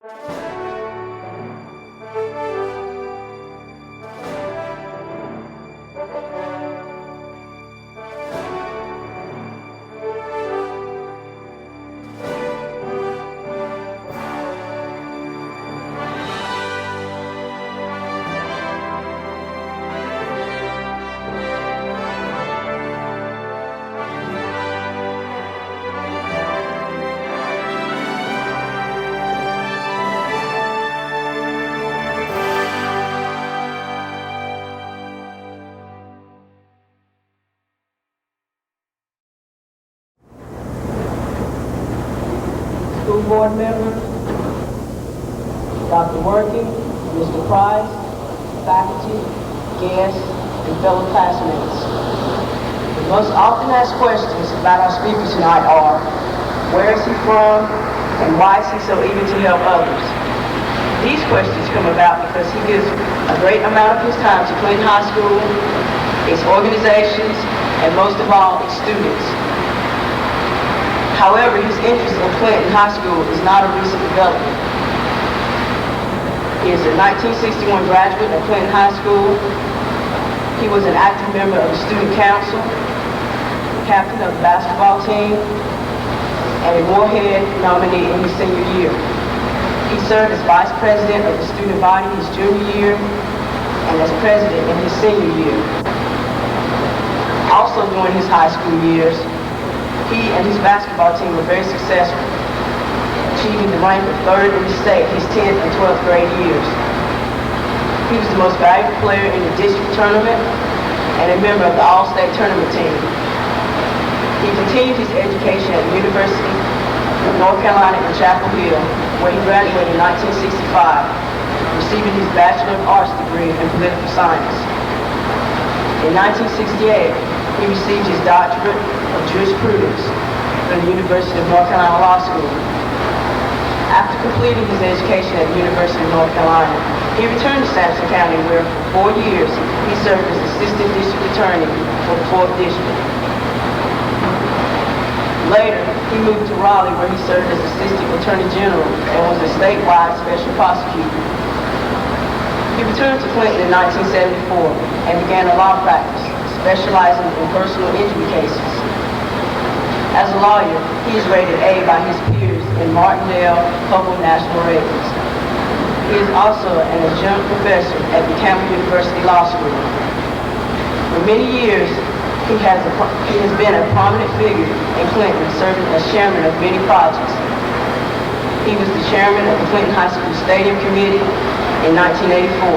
School board members, Dr. Working, Mr. Price, faculty, guests, and fellow classmates. The most often asked questions about our speaker tonight are, where is he from, and why is he so eager to help others? These questions come about because he gives a great amount of his time to Clinton High School, its organizations, and most of all, its students. However, his interest in Clinton High School is not a recent development. He is a 1961 graduate of Clinton High School. He was an active member of the student council, captain of the basketball team, and a Moorhead nominee in his senior year. He served as vice president of the student body his junior year and as president in his senior year. Also during his high school years, he and his basketball team were very successful, achieving the rank of third in the state his 10th and 12th grade years. He was the most valuable player in the district tournament and a member of the all-state tournament team. He continued his education at the University of North Carolina in Chapel Hill, where he graduated in 1965, receiving his Bachelor of Arts degree in political science. In 1968, he received his doctorate of jurisprudence from the University of North Carolina Law School. After completing his education at the University of North Carolina, he returned to Sampson County, where for 4 years he served as Assistant District Attorney for the 4th District. Later, he moved to Raleigh, where he served as Assistant Attorney General and was a statewide special prosecutor. He returned to Clinton in 1974 and began a law practice, specializing in personal injury cases. As a lawyer, he is rated A by his peers in Martindale Public National Ratings. He is also an adjunct professor at the Campbell University Law School. For many years, he has been a prominent figure in Clinton, serving as chairman of many projects. He was the chairman of the Clinton High School Stadium Committee in 1984.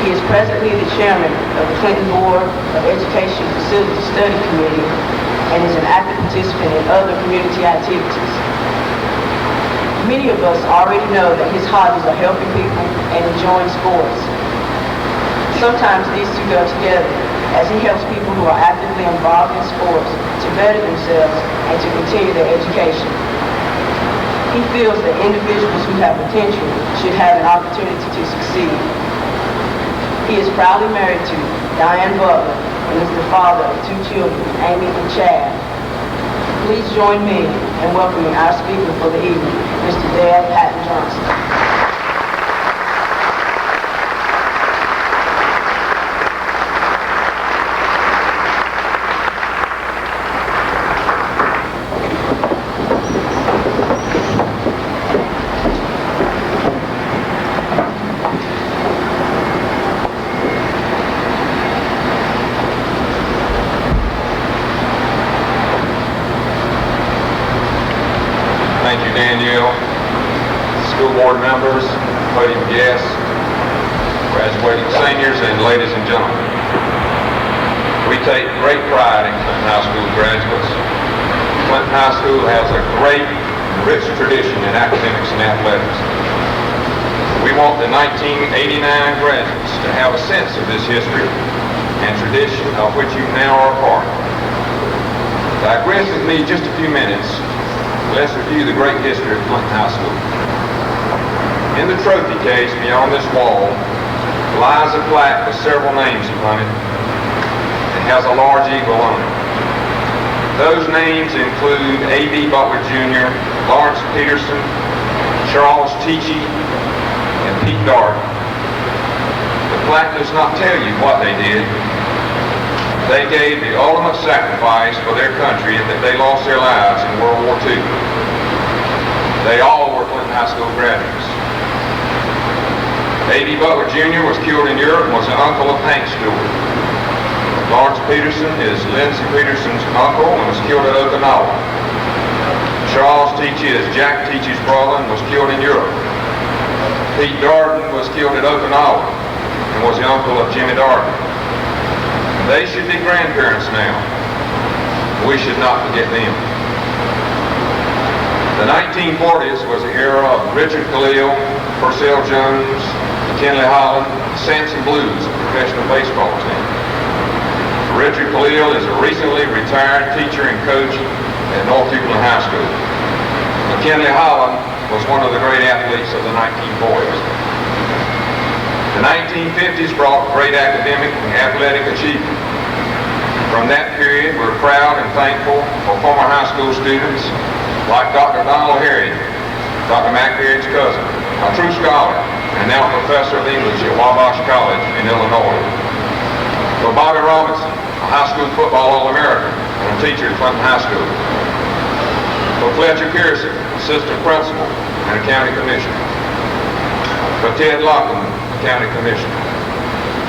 He is presently the chairman of the Clinton Board of Education Facility Study Committee and is an active participant in other community activities. Many of us already know that his hobbies are helping people and enjoying sports. Sometimes these two go together, as he helps people who are actively involved in sports to better themselves and to continue their education. He feels that individuals who have potential should have an opportunity to succeed. He is proudly married to Danyel Parker and is the father of 2 children, Amy and Chad. Please join me in welcoming our speaker for the evening, Mr. Dale Patton Johnson. Thank you, Daniel, school board members, podium guests, graduating seniors, and ladies and gentlemen. We take great pride in Clinton High School graduates. Clinton High School has a great and rich tradition in academics and athletics. We want the 1989 graduates to have a sense of this history and tradition of which you now are a part. Digress with me just a few minutes. Let's review the great history of Clinton High School. In the trophy case beyond this wall lies a plaque with several names upon it. It has a large eagle on it. Those names include A.B. Butler Jr., Lawrence Peterson, Charles Teachy, and Pete Darden. The plaque does not tell you what they did. They gave the ultimate sacrifice for their country in that they lost their lives in World War II. They all were Clinton High School graduates. A.D. Butler Jr. was killed in Europe and was an uncle of Hank Stewart. Lawrence Peterson is Lindsey Peterson's uncle and was killed at Okinawa. Charles Teachy is Jack Teachy's brother and was killed in Europe. Pete Darden was killed at Okinawa and was the uncle of Jimmy Darden. They should be grandparents now. We should not forget them. The 1940s was the era of Richard Khalil, Purcell Jones, McKinley Holland, Sampson Blues, a professional baseball team. Richard Khalil is a recently retired teacher and coach at North Euclid High School. McKinley Holland was one of the great athletes of the 1940s. The 1950s brought great academic and athletic achievement. From that period, we're proud and thankful for former high school students like Dr. Danyel Parker, Dr. Mac Harriet's cousin, a true scholar, and now professor of English at Wabash College in Illinois. For Bobby Robinson, a high school football All-American and a teacher at Clinton High School. For Fletcher Pearson, assistant principal and a county commissioner. For Ted Lockham, county commissioner.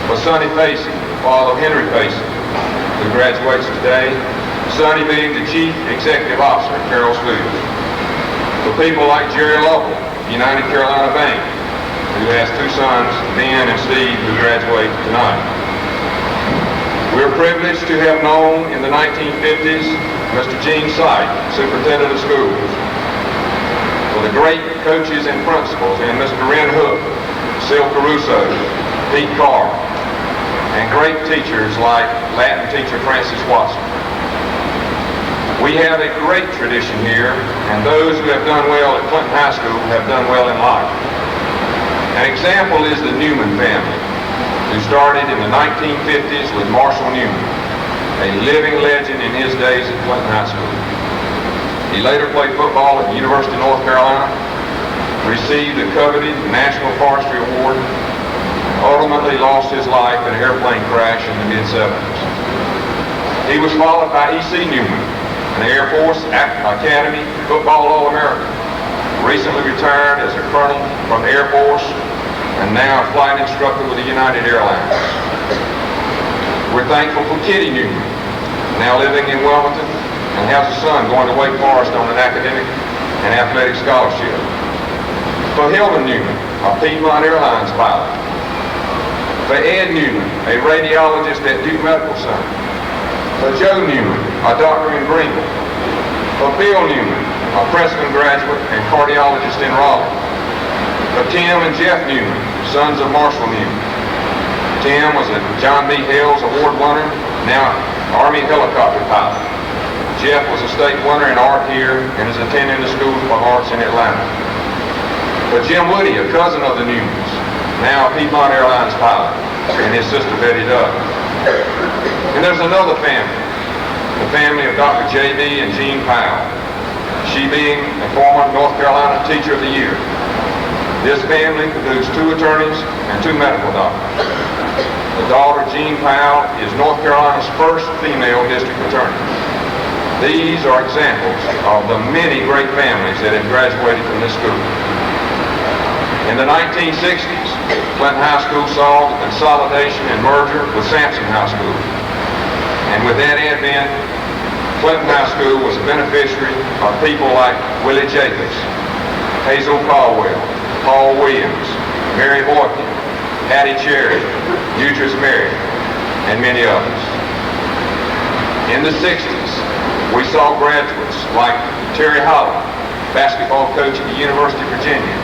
For Sonny Pacey, father of Henry Pacey, who graduates today, Sonny being the chief executive officer at Carroll's Foods. For people like Jerry Lovell, United Carolina Bank, who has two sons, Ben and Steve, who graduate tonight. We're privileged to have known in the 1950s Mr. Gene Sight, superintendent of schools. For the great coaches and principals, and Mr. Ren Hook, Sil Caruso, Pete Carr, and great teachers like Latin teacher Francis Watson. We have a great tradition here, and those who have done well at Clinton High School have done well in life. An example is the Newman family, who started in the 1950s with Marshall Newman, a living legend in his days at Clinton High School. He later played football at the University of North Carolina, received the coveted National Forestry Award, and ultimately lost his life in an airplane crash in the mid-70s. He was followed by E.C. Newman, an Air Force Academy football All-American, recently retired as a colonel from the Air Force and now a flight instructor with the United Airlines. We're thankful for Kitty Newman, now living in Wilmington and has a son going to Wake Forest on an academic and athletic scholarship. For Hilton Newman, a Piedmont Airlines pilot. For Ed Newman, a radiologist at Duke Medical Center. For Joe Newman, a doctor in Greenville. For Bill Newman, a Princeton graduate and cardiologist in Raleigh. For Tim and Jeff Newman, sons of Marshall Newman. Tim was a John B. Hales Award winner, now Army helicopter pilot. Jeff was a state winner in art here and is attending the School of Arts in Atlanta. For Jim Woody, a cousin of the Newmans, now a Piedmont Airlines pilot, and his sister Betty Doug. And there's another family, the family of Dr. J.B. and Jean Powell, she being a former North Carolina Teacher of the Year. This family produced 2 attorneys and 2 medical doctors. The daughter, Jean Powell, is North Carolina's first female district attorney. These are examples of the many great families that have graduated from this school. In the 1960s, Clinton High School saw the consolidation and merger with Sampson High School. And with that advent, Clinton High School was a beneficiary of people like Willie Jacobs, Hazel Caldwell, Paul Williams, Mary Boykin, Hattie Cherry, Eutris Mary, and many others. In the 60s, we saw graduates like Terry Holland, basketball coach at the University of Virginia,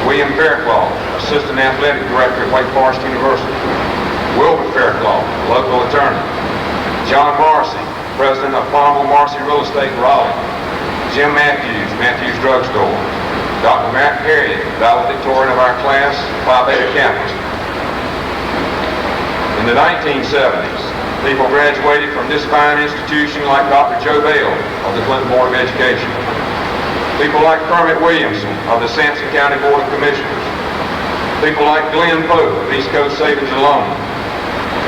William Fairclough, assistant athletic director at Wake Forest University, Wilbur Fairclough, local attorney, John Marcy, president of Farmville Marcy Real Estate in Raleigh, Jim Matthews, Matthews Drugstore, Dr. Mac Harriet, valedictorian of our class, Phi Beta Kappa. In the 1970s, people graduated from this fine institution like Dr. Joe Bale of the Clinton Board of Education, People like Kermit Williamson of the Sampson County Board of Commissioners. People like Glenn Pope of East Coast Savings and Loan.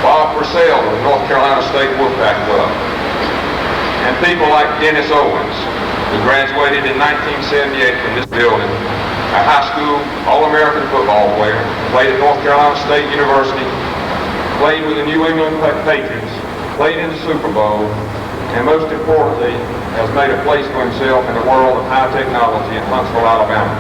Bob Purcell of the North Carolina State Wolfpack Club. And people like Dennis Owens, who graduated in 1978 from this building, a high school All-American football player, played at North Carolina State University, played with the New England Patriots, played in the Super Bowl, and most importantly, has made a place for himself in the world of high technology in Huntsville, Alabama.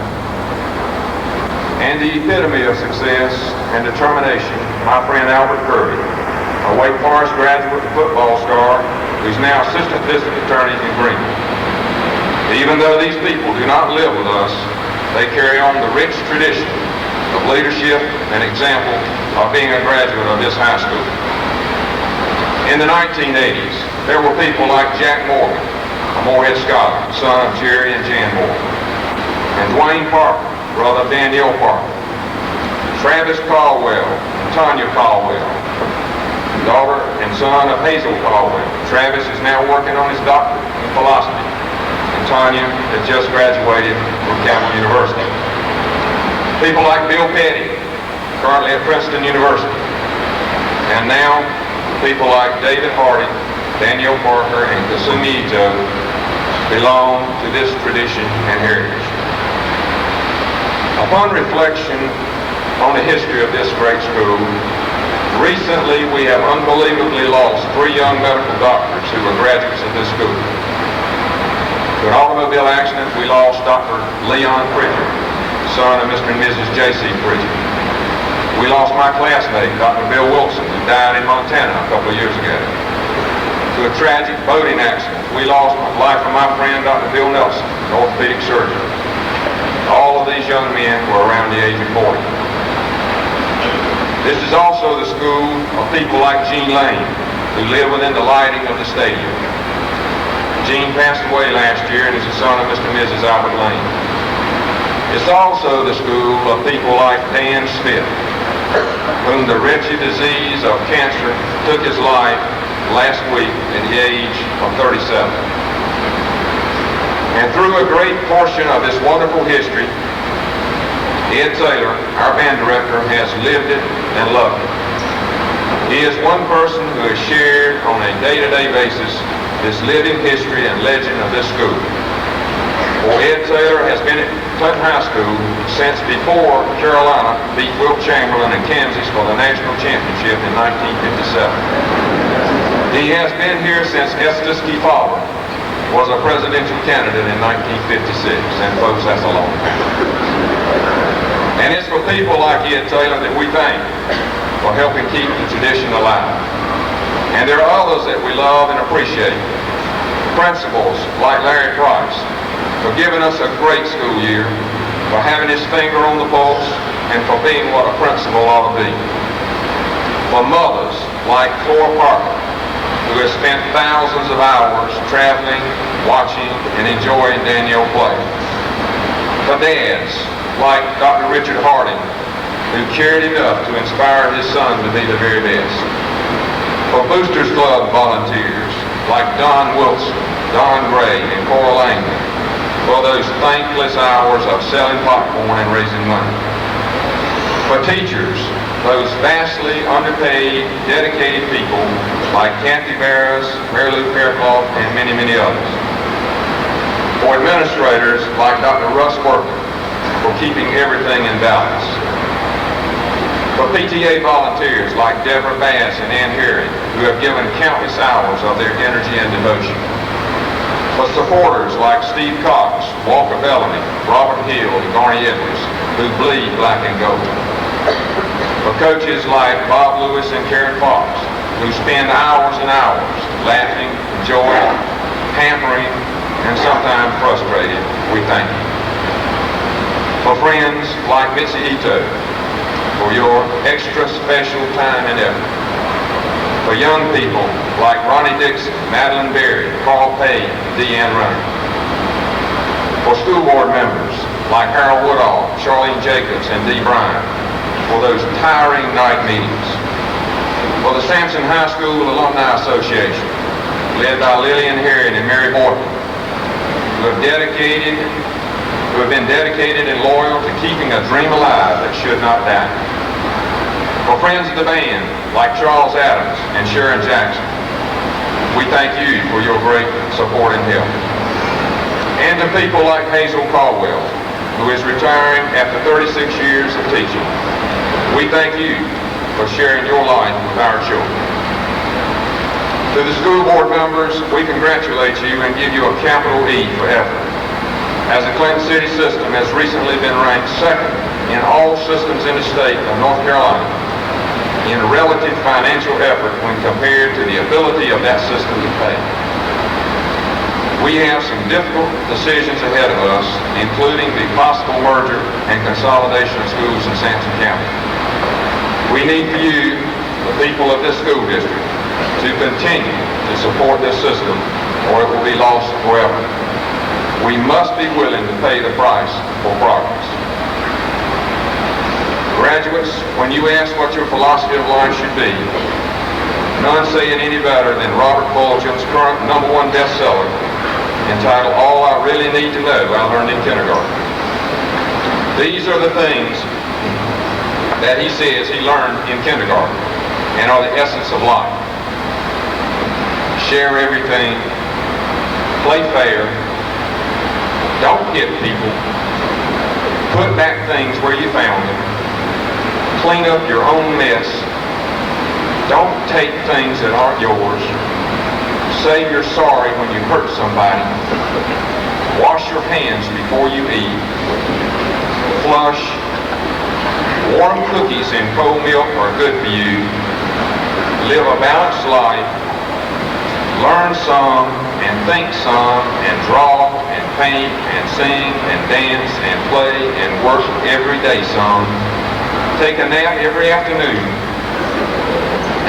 And the epitome of success and determination, my friend Albert Kirby, a Wake Forest graduate and football star, who's now Assistant District Attorney in Greenville. Even though these people do not live with us, they carry on the rich tradition of leadership and example of being a graduate of this high school. In the 1980s, there were people like Jack Morgan, a Morehead scholar, son of Jerry and Jan Morgan, and Dwayne Parker, brother of Danyel Parker, Travis Caldwell, and Tanya Caldwell, daughter and son of Hazel Caldwell. Travis is now working on his doctorate in philosophy, and Tanya has just graduated from Campbell University. People like Bill Petty, currently at Princeton University, and now people like David Hardy, Danyel Parker, and Kasumi Ito belong to this tradition and heritage. Upon reflection on the history of this great school, recently we have unbelievably lost 3 young medical doctors who were graduates of this school. To an automobile accident, we lost Dr. Leon Pritchard, son of Mr. and Mrs. J.C. Pritchard. We lost my classmate, Dr. Bill Wilson, who died in Montana a couple of years ago. To a tragic boating accident, we lost the life of my friend, Dr. Bill Nelson, an orthopedic surgeon. All of these young men were around the age of 40. This is also the school of people like Gene Lane, who live within the lighting of the stadium. Gene passed away last year and is the son of Mr. and Mrs. Albert Lane. It's also the school of people like Dan Smith, whom the wretched disease of cancer took his life last week at the age of 37. And through a great portion of this wonderful history, Ed Taylor, our band director, has lived it and loved it. He is one person who has shared on a day-to-day basis this living history and legend of this school. For Ed Taylor has been at Clinton High School since before Carolina beat Wilt Chamberlain in Kansas for the national championship in 1957. He has been here since Estes Kefauver was a presidential candidate in 1956, and folks, that's a long time. And it's for people like Ed Taylor that we thank for helping keep the tradition alive. And there are others that we love and appreciate. Principals like Larry Price, for giving us a great school year, for having his finger on the pulse, and for being what a principal ought to be. For mothers like Cora Parker, who has spent thousands of hours traveling, watching, and enjoying Danyel play. For dads like Dr. Richard Harding, who cared enough to inspire his son to be the very best. For Boosters Club volunteers like Don Wilson, Don Gray, and Cora Langley, for those thankless hours of selling popcorn and raising money. For teachers, those vastly underpaid, dedicated people like Kathy Barras, Mary Lou Faircloth, and many, many others. For administrators like Dr. Russ Worker, for keeping everything in balance. For PTA volunteers like Deborah Bass and Ann Harry, who have given countless hours of their energy and devotion. For supporters like Steve Cox, Walker Bellamy, Robert Hill, and Barney Edwards, who bleed black and gold. For coaches like Bob Lewis and Karen Fox, who spend hours and hours laughing, enjoying, pampering, and sometimes frustrated, we thank you. For friends like Mitzi Ito, for your extra special time and effort. For young people like Ronnie Dixon, Madeline Berry, Carl Payne, Deanne Runner. For school board members like Harold Woodall, Charlene Jacobs, and Dee Bryan, for those tiring night meetings. For the Sampson High School Alumni Association, led by Lillian Herring and Mary Boykin, who have been dedicated and loyal to keeping a dream alive that should not die. For friends of the band, like Charles Adams and Sharon Jackson, we thank you for your great support and help. And to people like Hazel Caldwell, who is retiring after 36 years of teaching, we thank you for sharing your life with our children. To the school board members, we congratulate you and give you a capital E for effort, as the Clinton City system has recently been ranked second in all systems in the state of North Carolina in relative financial effort when compared to the ability of that system to pay. We have some difficult decisions ahead of us, including the possible merger and consolidation of schools in Sampson County. We need for you, the people of this school district, to continue to support this system, or it will be lost forever. We must be willing to pay the price for progress. Graduates, when you ask what your philosophy of life should be, none say it any better than Robert Fulton's current #1 bestseller, entitled All I Really Need to Know I Learned in Kindergarten. These are the things that he says he learned in kindergarten and are the essence of life. Share everything, play fair, don't hit people, put back things where you found them, clean up your own mess, don't take things that aren't yours, say you're sorry when you hurt somebody, wash your hands before you eat, flush, warm cookies and cold milk are good for you, live a balanced life, learn some and think some and draw and paint and sing and dance and play and work every day some. Take a nap every afternoon.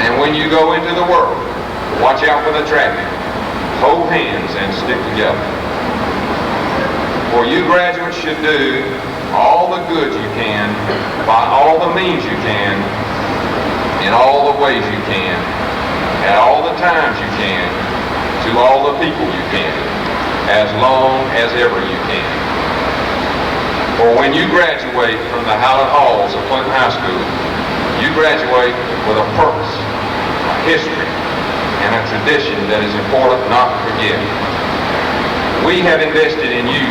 And when you go into the world, watch out for the traffic. Hold hands and stick together. For you graduates should do all the good you can by all the means you can in all the ways you can at all the times you can, to all the people you can, as long as ever you can. For when you graduate from the hallowed halls of Clinton High School, you graduate with a purpose, a history, and a tradition that is important not to forget. We have invested in you.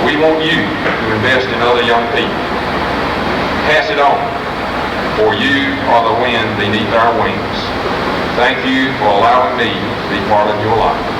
We want you to invest in other young people. Pass it on, for you are the wind beneath our wings. Thank you for allowing me to be part of your life.